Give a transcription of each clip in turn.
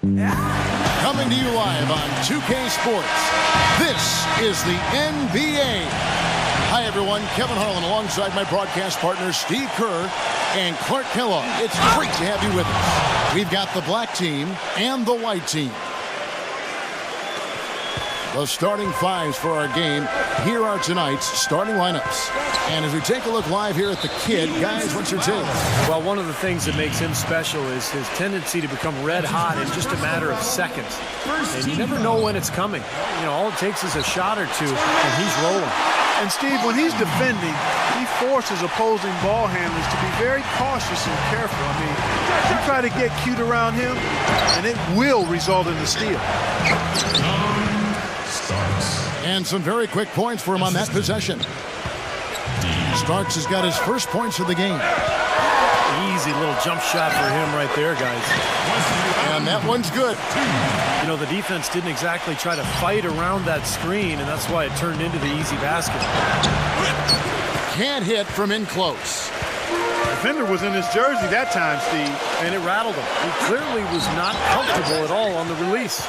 Coming to you live on 2K Sports, this is the NBA. Hi, everyone. Kevin Harlan alongside my broadcast partners Steve Kerr and Clark Kellogg. It's great to have you with us. We've got the black team and the white team. The starting fives for our game. Here are tonight's starting lineups. And as we take a look live here at the Kid, guys, what's your take? Well, one of the things that makes him special is his tendency to become red hot in just a matter of seconds. And you never know when it's coming. You know, all it takes is a shot or two, and he's rolling. And, Steve, when he's defending, he forces opposing ball handlers to be very cautious and careful. I mean, you try to get cute around him, and it will result in a steal. And some very quick points for him on that possession. Starks has got his first points of the game. Easy little jump shot for him right there, guys. And that one's good. You know, the defense didn't exactly try to fight around that screen, and that's why it turned into the easy basket. Can't hit from in close. Defender was in his jersey that time, Steve. And it rattled him. He clearly was not comfortable at all on the release.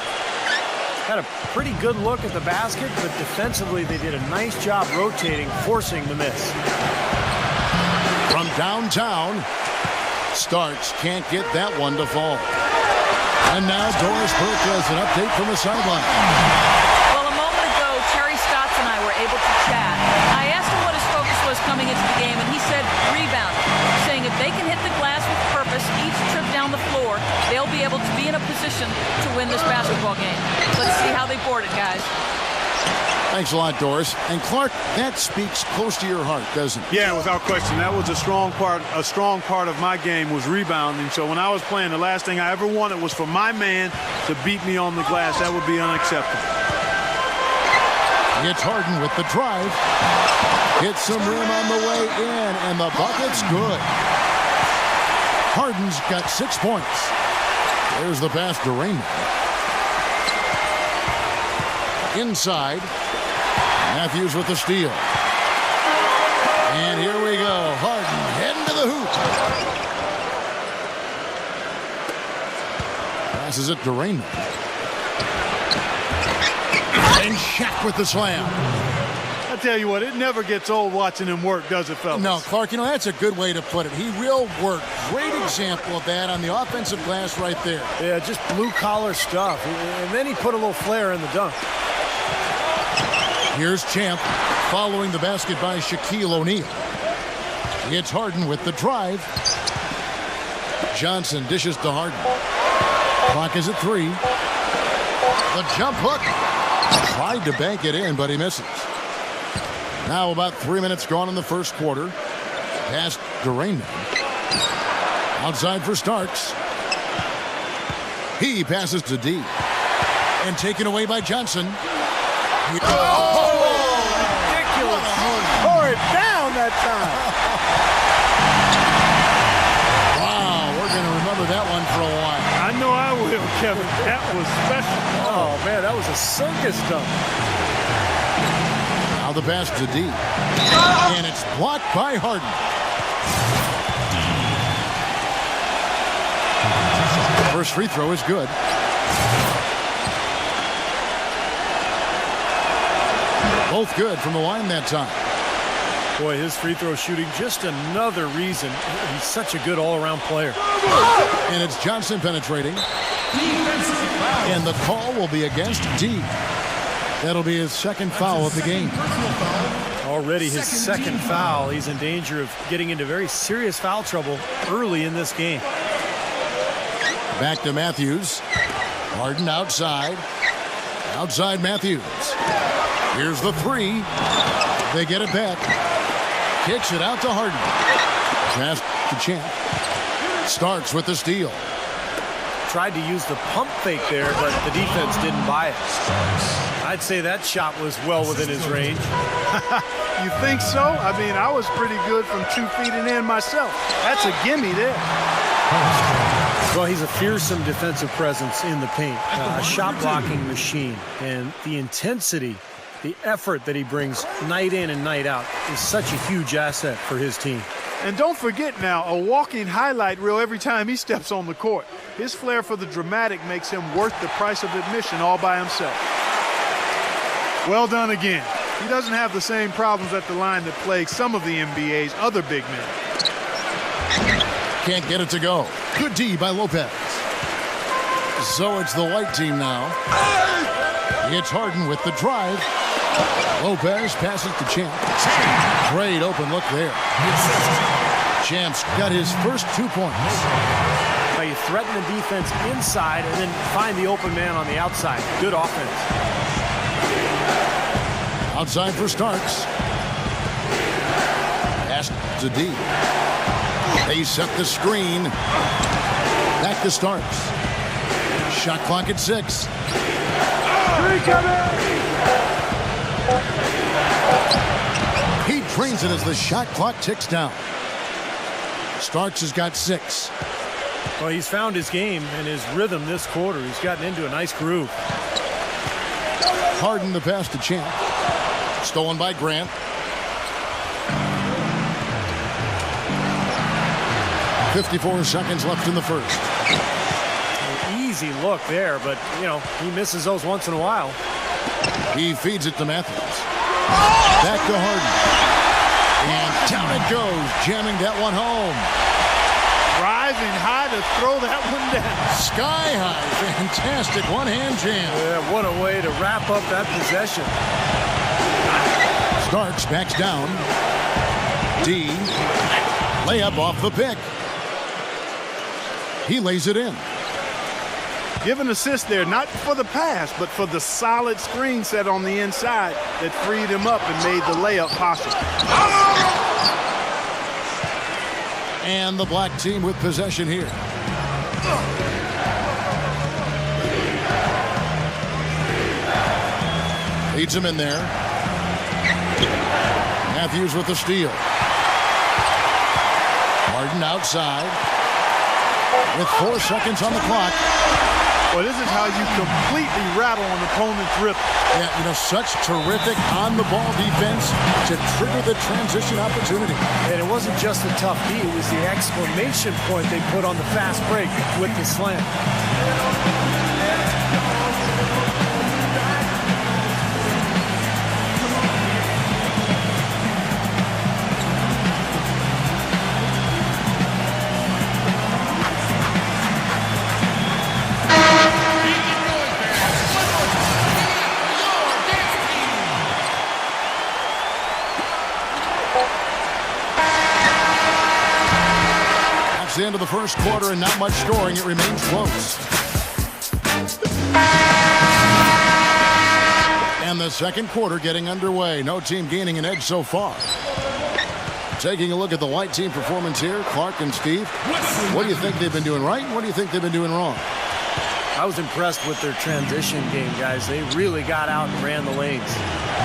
Had a pretty good look at the basket, but defensively they did a nice job rotating, forcing the miss. From downtown, Starks can't get that one to fall. And now Doris Burke has an update from the sideline. Well, a moment ago, Terry Stotts and I were able to chat. I asked him what his focus was coming into the game, and he said rebounding, saying if they can hit the glass with purpose each trip down the floor, they'll be able to be in a position to win this basketball game. Let's see how they board it, guys. Thanks a lot, Doris. And Clark, that speaks close to your heart, doesn't it? Yeah, without question. That was a strong part of my game was rebounding. So when I was playing, the last thing I ever wanted was for my man to beat me on the glass. That would be unacceptable. It's Harden with the drive. Hits some rim on the way in, and the bucket's good. Harden's got 6 points. There's the pass to Raymond. Inside. Matthews with the steal. And here we go. Harden heading to the hoop. Passes it to Raymond. And Shaq with the slam. I tell you what, it never gets old watching him work, does it, fellas? No, Clark, you know, that's a good way to put it. He will work. Great example of that on the offensive glass right there. Yeah, just blue-collar stuff. And then he put a little flair in the dunk. Here's Champ following the basket by Shaquille O'Neal. It's Harden with the drive. Johnson dishes to Harden. Clock is at 3. The jump hook. Tried to bank it in, but he misses. Now about 3 minutes gone in the first quarter. Pass to Raymond. Outside for Starks. He passes to D. And taken away by Johnson. Ridiculous. Tore it down that time. Wow, we're going to remember that one for a while. I know I will, Kevin. That was special. Oh, man, that was a circus dunk. Now the pass to D. And it's blocked by Harden. First free throw is good. Both good from the line that time. Boy, his free throw shooting, just another reason he's such a good all-around player. And it's Johnson penetrating. And the call will be against D. That'll be his second foul of the game. Already his second foul. He's in danger of getting into very serious foul trouble early in this game. Back to Matthews. Harden outside. Outside Matthews. Here's the 3. They get it back. Kicks it out to Harden. Pass to Champ. Starks with the steal. Tried to use the pump fake there, but the defense didn't buy it. I'd say that shot was well within his range. You think so? I mean, I was pretty good from 2 feet and in myself. That's a gimme there. Well, he's a fearsome defensive presence in the paint, a shot-blocking machine, and the intensity, the effort that he brings night in and night out is such a huge asset for his team. And don't forget now, a walking highlight reel every time he steps on the court. His flair for the dramatic makes him worth the price of admission all by himself. Well done again. He doesn't have the same problems at the line that plague some of the NBA's other big men. Can't get it to go. Good D by Lopez. So it's the white team now. It's Harden with the drive. Lopez passes to Champ. Great open look there. Champ's got his first 2 points. Now you threaten the defense inside and then find the open man on the outside. Good offense. Outside for Starks. Pass to D. They set the screen. Back to Starks. Shot clock at 6. He drains it as the shot clock ticks down. Starks has got 6. Well, he's found his game and his rhythm this quarter. He's gotten into a nice groove. Harden the pass to Champ. Stolen by Grant. .54 seconds left in the first. An easy look there, but, you know, he misses those once in a while. He feeds it to Matthews. Back to Harden. And down it goes, jamming that one home. Rising high to throw that one down. Sky high, fantastic one-hand jam. Yeah, what a way to wrap up that possession. Starks backs down. D. Layup off the pick. He lays it in. Give an assist there, not for the pass, but for the solid screen set on the inside that freed him up and made the layup possible. And the black team with possession here. Leads him in there. Matthews with the steal. Harden outside. With 4 seconds on the clock. Well, this is how you completely rattle an opponent's rhythm. Yeah, you know, such terrific on-the-ball defense to trigger the transition opportunity. And it wasn't just the tough D, it was the exclamation point they put on the fast break with the slam. The end of the first quarter and not much scoring. It remains close. And the second quarter getting underway. No team gaining an edge so far. Taking a look at the white team performance here, Clark and Steve. What do you think they've been doing right? What do you think they've been doing wrong? I was impressed with their transition game, guys. They really got out and ran the lanes.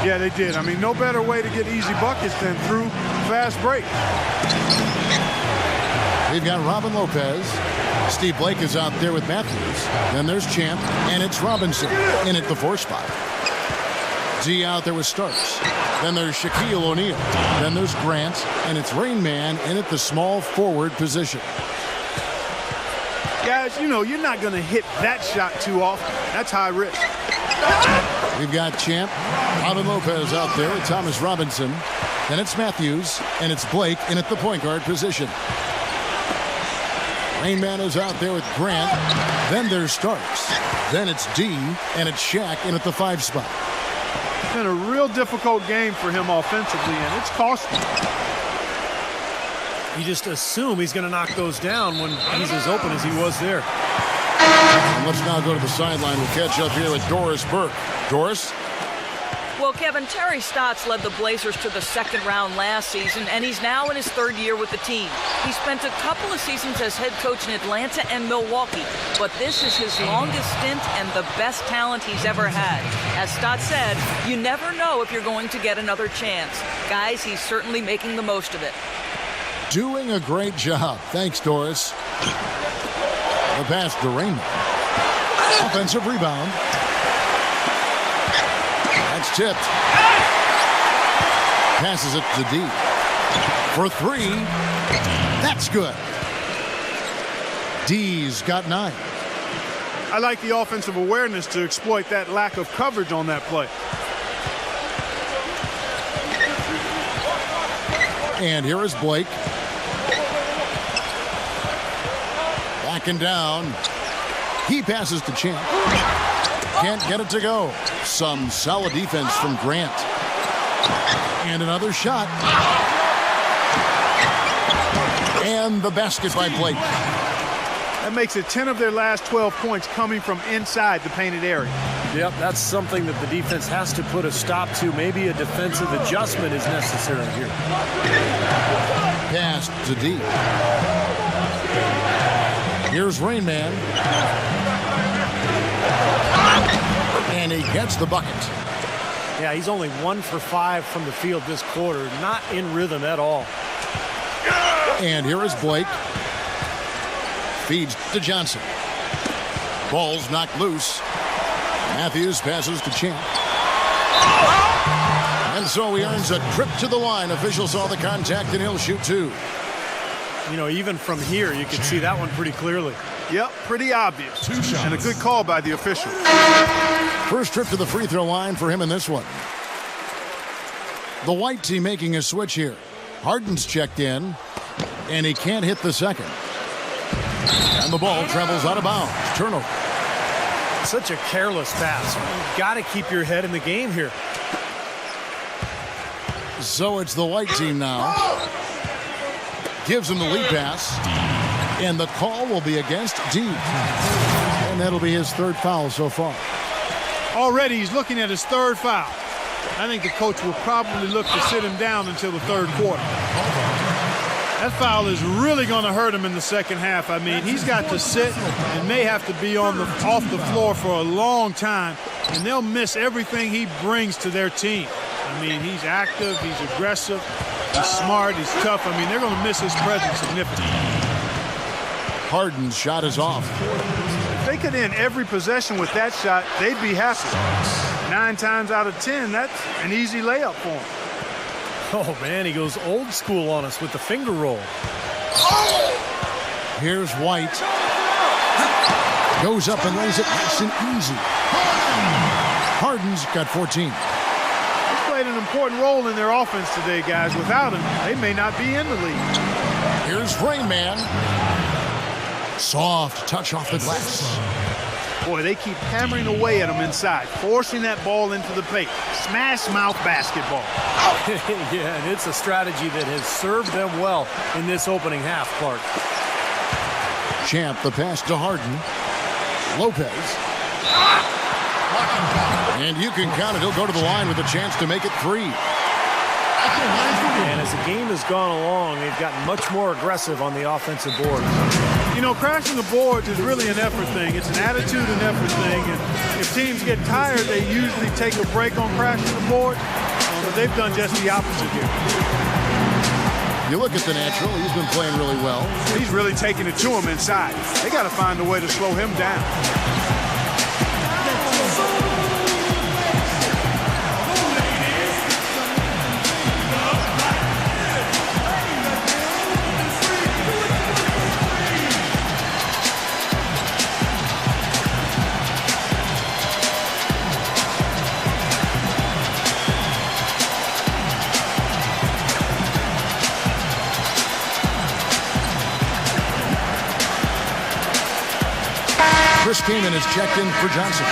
Yeah, they did. I mean, no better way to get easy buckets than through fast break. We've got Robin Lopez. Steve Blake is out there with Matthews. Then there's Champ, and it's Robinson in at the 4 spot. Z out there with Starks. Then there's Shaquille O'Neal. Then there's Grant, and it's Rain Man in at the small forward position. Guys, you know, you're not going to hit that shot too often. That's high risk. We've got Champ, Robin Lopez out there with Thomas Robinson. Then it's Matthews, and it's Blake in at the point guard position. Rain Man is out there with Grant. Then there's Starks. Then it's D, and it's Shaq in at the 5 spot. It's been a real difficult game for him offensively, and it's costly. You just assume he's going to knock those down when he's as open as he was there. And let's now go to the sideline. We'll catch up here with Doris Burke. Doris? Well, Kevin, Terry Stotts led the Blazers to the second round last season, and he's now in his 3rd year with the team. He spent a couple of seasons as head coach in Atlanta and Milwaukee, but this is his longest stint and the best talent he's ever had. As Stotts said, you never know if you're going to get another chance. Guys, he's certainly making the most of it. Doing a great job. Thanks, Doris. The pass to Raymond. Offensive rebound. That's tipped. Passes it to D. For three. That's good. D's got 9. I like the offensive awareness to exploit that lack of coverage on that play. And here is Blake. Backing down. He passes to Champ. Can't get it to go. Some solid defense from Grant. And another shot. And the basket by Blake. That makes it 10 of their last 12 points coming from inside the painted area. Yep, that's something that the defense has to put a stop to. Maybe a defensive adjustment is necessary here. Pass to D. Here's Rain Man. And he gets the bucket. Yeah, he's only 1 for 5 from the field this quarter. Not in rhythm at all. And here is Blake. Feeds to Johnson. Ball's knocked loose. Matthews passes to Champ. And so he earns a trip to the line. Official saw the contact and he'll shoot 2. You know, even from here, you can see that one pretty clearly. Yep, pretty obvious. 2 shots. And a good call by the official. First trip to the free throw line for him in this one. The white team making a switch here. Harden's checked in, and he can't hit the second. And the ball travels out of bounds. Turnover. Such a careless pass. You've got to keep your head in the game here. So it's the white team now. Gives him the lead pass. And the call will be against D. And that'll be his 3rd foul so far. Already he's looking at his 3rd foul. I think the coach will probably look to sit him down until the 3rd quarter. That foul is really going to hurt him in the second half. I mean, he's got to sit and may have to be off the floor for a long time, and they'll miss everything he brings to their team. I mean, he's active, he's aggressive, he's smart, he's tough. I mean, they're going to miss his presence significantly. Harden's shot is off. If they could end every possession with that shot, they'd be happy. 9 times out of 10, that's an easy layup for him. Oh, man, he goes old school on us with the finger roll. Here's White. Goes up and lays it nice and easy. Harden's got 14. He's played an important role in their offense today, guys. Without him, they may not be in the league. Here's Rain Man. Soft touch off the glass. Boy, they keep hammering away at him inside, forcing that ball into the paint. Smash mouth basketball. Yeah, and it's a strategy that has served them well in this opening half, Clark. Champ, the pass to Harden. Lopez. And you can count it. He'll go to the line with a chance to make it 3. And as the game has gone along, they've gotten much more aggressive on the offensive board. You know, crashing the boards is really an effort thing. It's an attitude and effort thing. And if teams get tired, they usually take a break on crashing the board. But they've done just the opposite here. You look at the natural. He's been playing really well. He's really taking it to him inside. They got to find a way to slow him down. Chris Kaman is checked in for Johnson.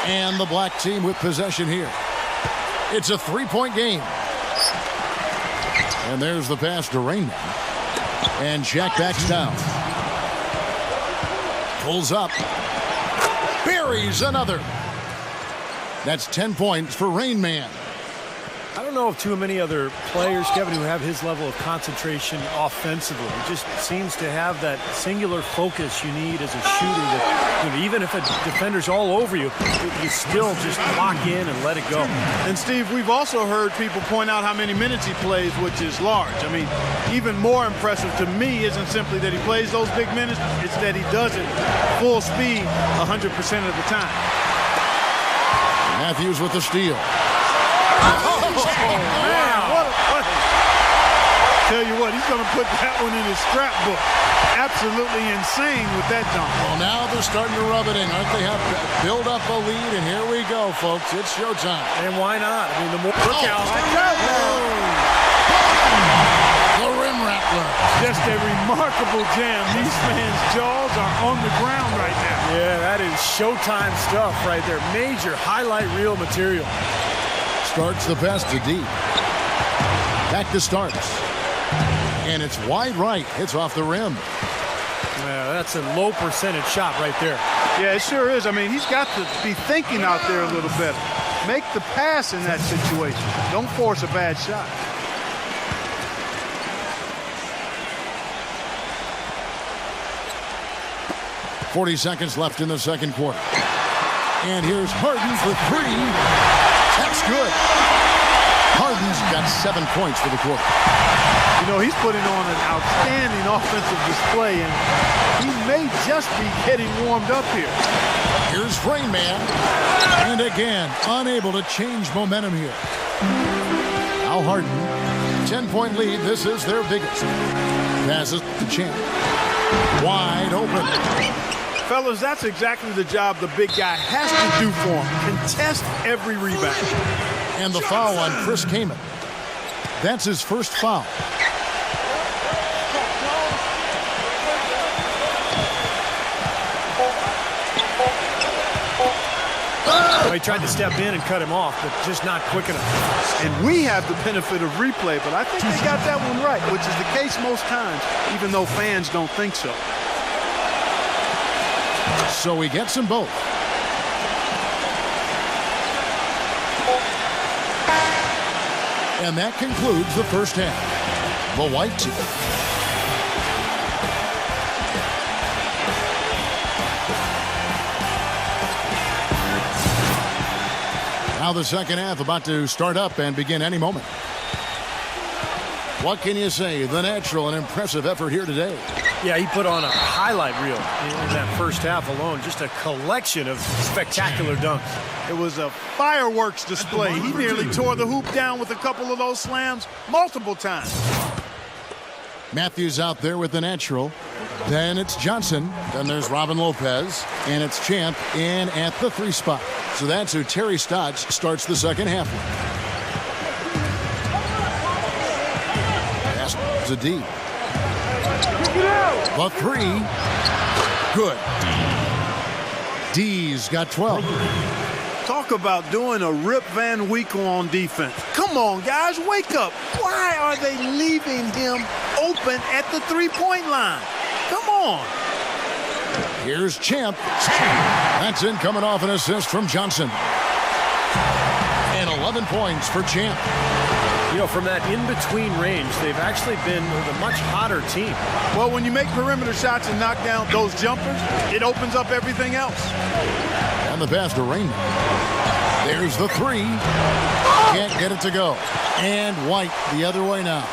And the black team with possession here. It's a 3-point game. And there's the pass to Rain Man. And Shaq backs down. Pulls up. Buries another. That's 10 points for Rain Man. I don't know of too many other players, Kevin, who have his level of concentration offensively. He just seems to have that singular focus you need as a shooter that, you know, even if a defender's all over you, you still just lock in and let it go. And, Steve, we've also heard people point out how many minutes he plays, which is large. I mean, even more impressive to me isn't simply that he plays those big minutes, it's that he does it full speed 100% of the time. Matthews with the steal. man, what a play. Tell you what, he's going to put that one in his scrapbook. Absolutely insane with that dunk. Well, now they're starting to rub it in. Aren't they? Have to build up a lead, and here we go, folks. It's showtime. And why not? I mean, the more look out. The rim rattler. Just a remarkable jam. These fans' jaws are on the ground right now. Yeah, that is showtime stuff right there. Major highlight reel material. Starks the pass to deep. Back to Starks. And it's wide right. Hits off the rim. Yeah, that's a low percentage shot right there. Yeah, it sure is. I mean, he's got to be thinking out there a little better. Make the pass in that situation. Don't force a bad shot. .40 seconds left in the second quarter. And here's Harden for three. That's good. Harden's got 7 points for the quarter. You know, he's putting on an outstanding offensive display, and he may just be getting warmed up here. Here's Rain Man. And again, unable to change momentum here. Al Harden, 10-point lead. This is their biggest. Passes to Champ. Wide open. Fellas, that's exactly the job the big guy has to do for him. Contest every rebound. And the foul on Chris Kaman. That's his first foul. Well, he tried to step in and cut him off, but just not quick enough. And we have the benefit of replay, but I think they got that one right, which is the case most times, even though fans don't think so. So he gets them both. And that concludes the first half. The white team. Now the second half about to start up and begin any moment. What can you say? The natural and impressive effort here today. Yeah, he put on a highlight reel in that first half alone. Just a collection of spectacular dunks. It was a fireworks display. He nearly tore the hoop down with a couple of those slams multiple times. Matthews out there with the natural. Then it's Johnson. Then there's Robin Lopez. And it's Champ in at the 3 spot. So that's who Terry Stotts starts the second half with. Pass to D. The 3. Good. D's got 12. Talk about doing a Rip Van Winkle on defense. Come on, guys, wake up. Why are they leaving him open at the three-point line? Come on. Here's Champ. That's in, coming off an assist from Johnson. And 11 points for Champ. You know, from that in-between range, they've actually been the much hotter team. Well, when you make perimeter shots and knock down those jumpers, it opens up everything else. And the pass to Rainman. There's the 3. Can't get it to go. And White the other way now.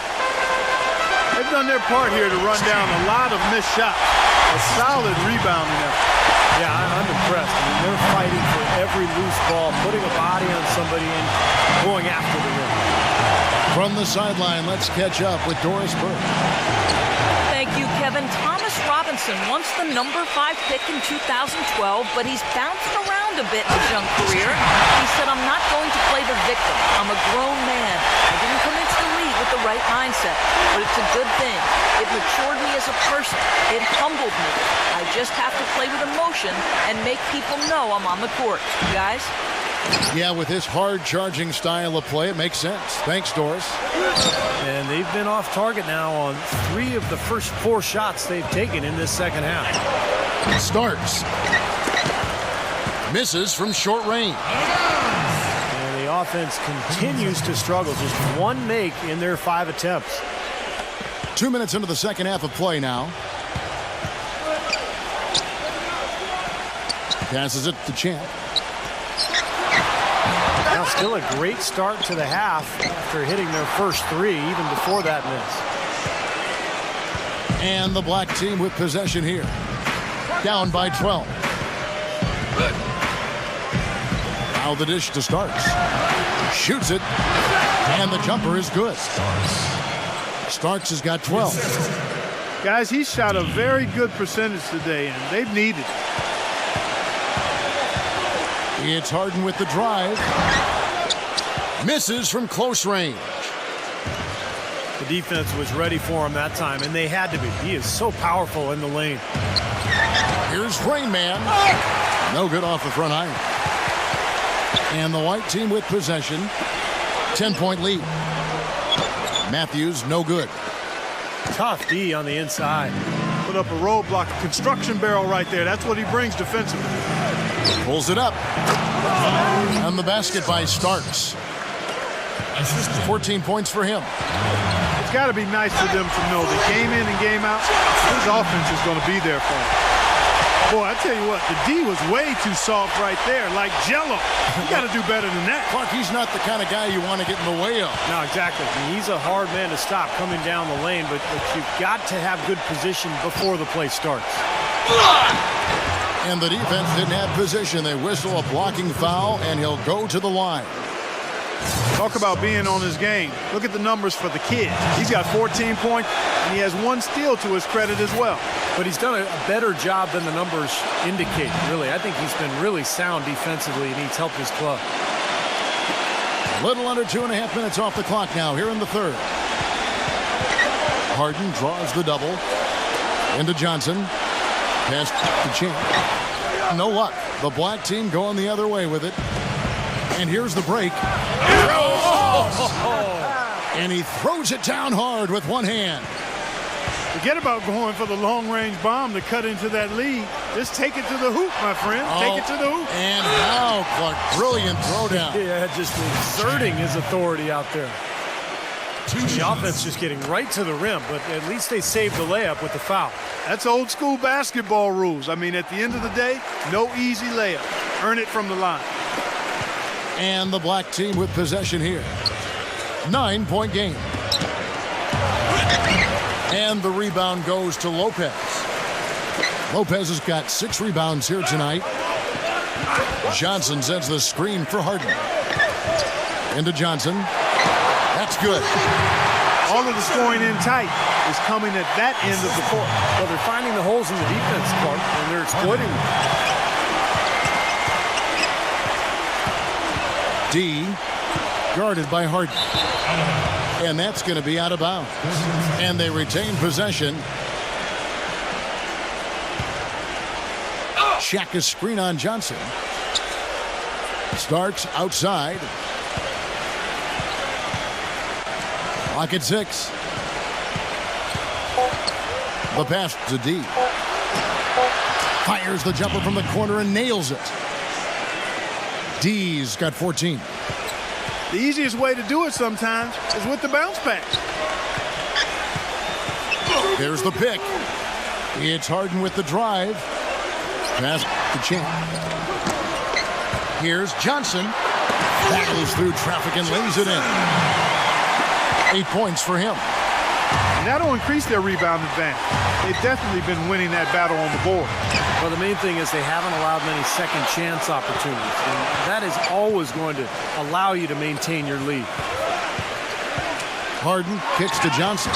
They've done their part here to run down a lot of missed shots. A solid rebounding effort. Yeah, I'm impressed. I mean, they're fighting for every loose ball, putting a body on somebody and going after the rim. From the sideline, let's catch up with Doris Burke. Thank you, Kevin. Thomas Robinson, once the number 5 pick in 2012, but he's bouncing around a bit in his young career. He said, I'm not going to play the victim. I'm a grown man. I didn't come into the league with the right mindset, but it's a good thing. It matured me as a person. It humbled me. I just have to play with emotion and make people know I'm on the court. You guys? Yeah, with his hard-charging style of play, it makes sense. Thanks, Doris. And they've been off target now on 3 of the first 4 shots they've taken in this second half. Starks. Misses from short range. And the offense continues to struggle. Just 1 make in their 5 attempts. 2 minutes into the second half of play now. Passes it to Champ. Now still a great start to the half after hitting their first 3, even before that miss. And the black team with possession here. Down by 12. Now the dish to Starks. Shoots it. And the jumper is good. Starks has got 12. Guys, he shot a very good percentage today, and they've needed it. It's Harden with the drive. Misses from close range. The defense was ready for him that time, and they had to be. He is so powerful in the lane. Here's Rain Man. No good off the front iron. And the white team with possession. 10-point lead. Matthews, no good. Tough D on the inside. Put up a roadblock, a construction barrel right there. That's what he brings defensively. Pulls it up. On the basket by Starks. 14 points for him. It's got to be nice for them to know that game in and game out, his offense is going to be there for him. Boy, I tell you what, the D was way too soft right there, like Jell-O. You got to do better than that. Clark, he's not the kind of guy you want to get in the way of. No, exactly. I mean, he's a hard man to stop coming down the lane, but you've got to have good position before the play starts. And the defense didn't have position. They whistle a blocking foul, and he'll go to the line. Talk about being on his game. Look at the numbers for the kid. He's got 14 points, and he has 1 steal to his credit as well. But he's done a better job than the numbers indicate, really. I think he's been really sound defensively, and he's helped his club. A little under 2.5 minutes off the clock now here in the third. Harden draws the double. Into Johnson. Pass to Champ. No luck. The black team going the other way with it. And here's the break. And he throws it down hard with one hand. Forget about going for the long-range bomb to cut into that lead. Just take it to the hoop, my friend. Take it to the hoop. And now, Clark, brilliant throwdown. Yeah, just exerting his authority out there. The offense just getting right to the rim, but at least they saved the layup with the foul. That's old school basketball rules. I mean, at the end of the day, no easy layup. Earn it from the line. And the black team with possession here. 9-point game. And the rebound goes to Lopez. Lopez has got 6 rebounds here tonight. Johnson sends the screen for Harden. Into Johnson. That's good. All of the scoring in tight is coming at that end of the court. Well, they're finding the holes in the defense, Clark, and they're exploiting them. D guarded by Harden. And that's going to be out of bounds. And they retain possession. Shaka's screen on Johnson. Starks outside. Clock at 6. The pass to D. Fires the jumper from the corner and nails it. D's got 14. The easiest way to do it sometimes is with the bounce pass. There's the pick. It's Harden with the drive. Pass to Champ. Here's Johnson. Battles through traffic and lays it in. 8 points for him. And that'll increase their rebound advantage. They've definitely been winning that battle on the board. Well, the main thing is they haven't allowed many second chance opportunities. And that is always going to allow you to maintain your lead. Harden kicks to Johnson.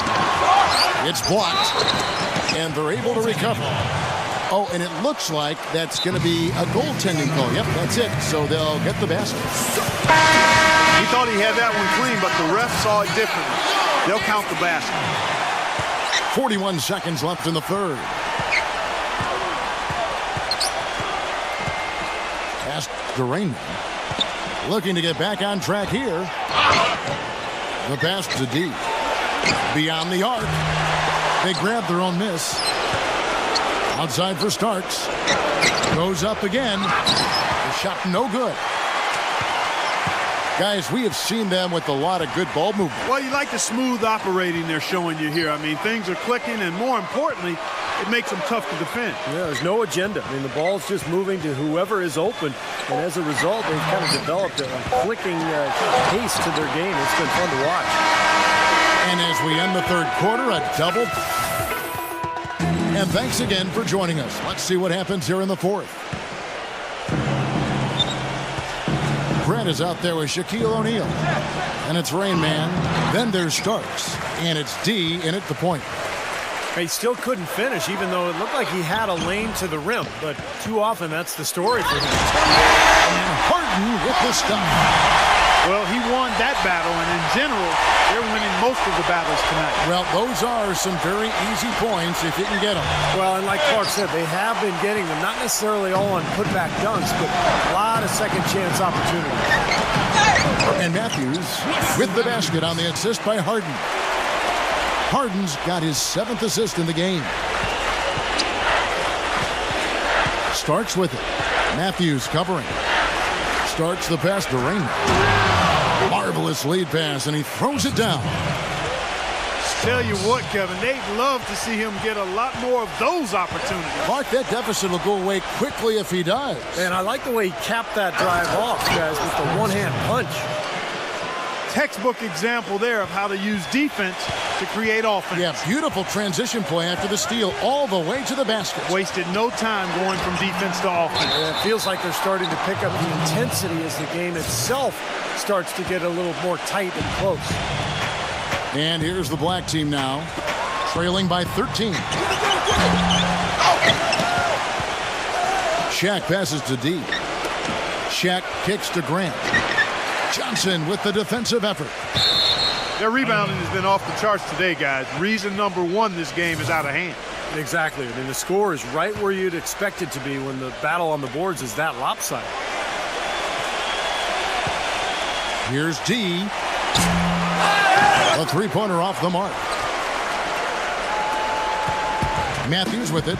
It's blocked. And they're able to recover. Oh, and it looks like that's going to be a goaltending call. Yep, that's it. So they'll get the basket. He thought he had that one clean, but the ref saw it differently. They'll count the basket. 41 seconds left in the third. Pass to Rainman. Looking to get back on track here. The pass to D. Beyond the arc. They grab their own miss. Outside for Starks. Goes up again. The shot no good. Guys, we have seen them with a lot of good ball movement. Well, you like the smooth operating they're showing you here. I mean, things are clicking, and more importantly, it makes them tough to defend. Yeah, there's no agenda. I mean, the ball's just moving to whoever is open, and as a result, they've kind of developed a clicking pace to their game. It's been fun to watch. And as we end the third quarter, a double. And thanks again for joining us. Let's see what happens here in the fourth. Grant is out there with Shaquille O'Neal. And it's Rain Man. Then there's Starks. And it's D in at the point. He still couldn't finish, even though it looked like he had a lane to the rim. But too often, that's the story for him. And Harden with the stop. Well, he won that battle, and in general, they're winning most of the battles tonight. Well, those are some very easy points if you can get them. Well, and like Clark said, they have been getting them, not necessarily all on putback dunks, but a lot of second chance opportunities. And Matthews with the basket on the assist by Harden. Harden's got his 7th assist in the game. Starks with it. Matthews covering. Starts the pass to Rain. Marvelous lead pass, and he throws it down. Tell you what, Kevin, they'd love to see him get a lot more of those opportunities. Mark, that deficit will go away quickly if he does. And I like the way he capped that drive off, guys, with the one-hand punch. Textbook example there of how to use defense to create offense. Yeah, beautiful transition play after the steal all the way to the basket. Wasted no time going from defense to offense. And it feels like they're starting to pick up the intensity as the game itself starts to get a little more tight and close. And here's the black team now, trailing by 13. Shaq passes to D. Shaq kicks to Grant. Johnson with the defensive effort. Their rebounding has been off the charts today, guys. Reason number one, this game is out of hand. Exactly. I mean, the score is right where you'd expect it to be when the battle on the boards is that lopsided. Here's D. A three-pointer off the mark. Matthews with it.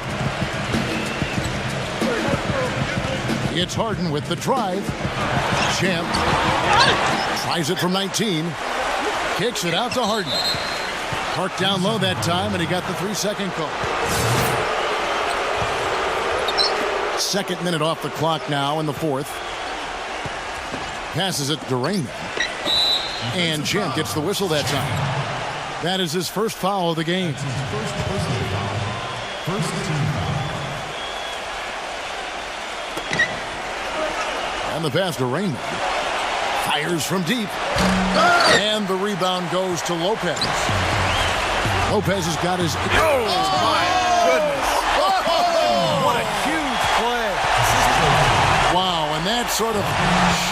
It's Harden with the drive. Champ tries it from 19. Kicks it out to Harden. Parked down low that time, and he got the 3-second call. 2nd minute off the clock now in the 4th. Passes it to Rain. And Champ gets the whistle that time. That is his first foul of the game. And the pass to Rain. Fires from deep. And the rebound goes to Lopez. Lopez has got his... Oh, my goodness. What a huge play. Wow, and that sort of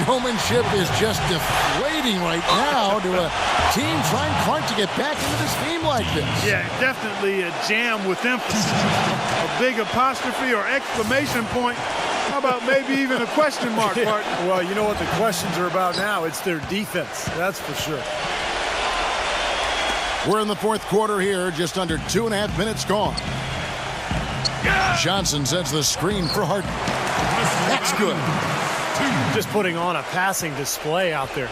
showmanship is just deflating right now to a team trying hard to get back into this game like this. Yeah, definitely a jam with emphasis. A big apostrophe or exclamation point. How about maybe even a question mark, Martin? Well, you know what the questions are about now? It's their defense, that's for sure. We're in the 4th quarter here, just under 2.5 minutes gone. Johnson sends the screen for Harden. That's good. Just putting on a passing display out there.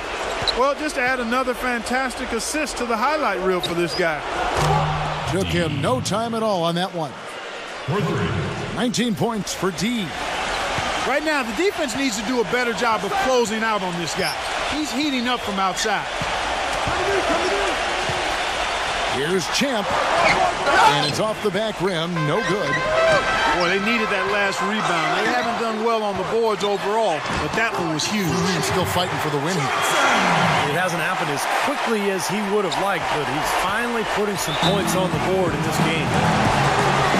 Well, just add another fantastic assist to the highlight reel for this guy. Took him no time at all on that one. 19 points for D. Right now, the defense needs to do a better job of closing out on this guy. He's heating up from outside. Here's Champ. And it's off the back rim. No good. Boy, they needed that last rebound. They haven't done well on the boards overall, but that one was huge. Still fighting for the win here. It hasn't happened as quickly as he would have liked, but he's finally putting some points on the board in this game.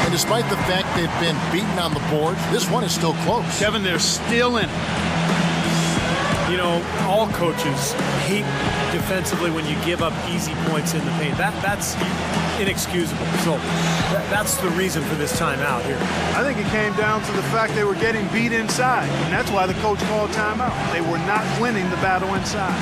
And despite the fact they've been beaten on the board, this one is still close. Kevin, they're still in it. You know, all coaches hate defensively when you give up easy points in the paint. That's inexcusable. So that's the reason for this timeout here. I think it came down to the fact they were getting beat inside, and that's why the coach called timeout. They were not winning the battle inside.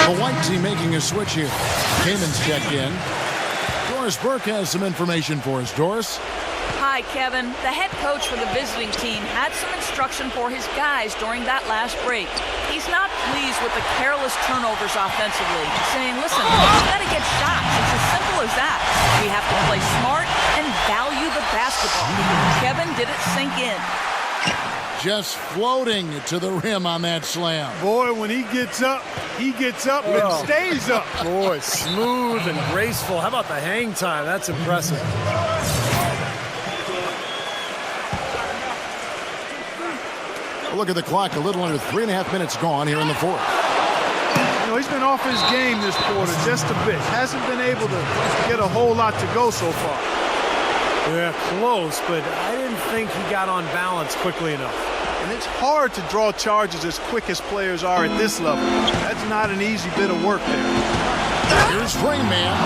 The white team making a switch here. Kamin's checked in. Doris Burke has some information for us. Doris? Hi, Kevin. The head coach for the visiting team had some instruction for his guys during that last break. He's not pleased with the careless turnovers offensively, saying, listen, we've got to get shots. It's as simple as that. We have to play smart and value the basketball. Kevin, did it sink in? just floating to the rim on that slam. Boy, when he gets up and stays up. Boy, smooth and graceful. How about the hang time? That's impressive. Look at the clock. A little under 3.5 minutes gone here in the fourth. You know, he's been off his game this quarter just a bit. Hasn't been able to get a whole lot to go so far. Yeah, close, but I didn't think he got on balance quickly enough. And it's hard to draw charges as quick as players are at this level. That's not an easy bit of work there. Here's Rain Man.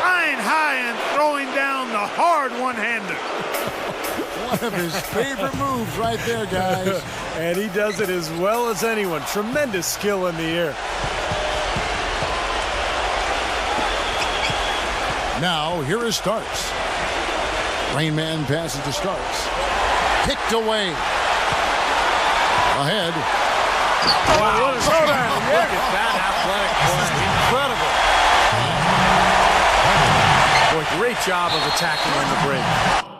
Flying high and throwing down the hard one-hander. One of his favorite moves right there, guys. And he does it as well as anyone. Tremendous skill in the air. Now, here is Starks. Rain Man passes to Starks. Kicked away. Ahead. Wow, what a throwdown. Look at that athletic play. Incredible. Boy, great job of attacking on the break.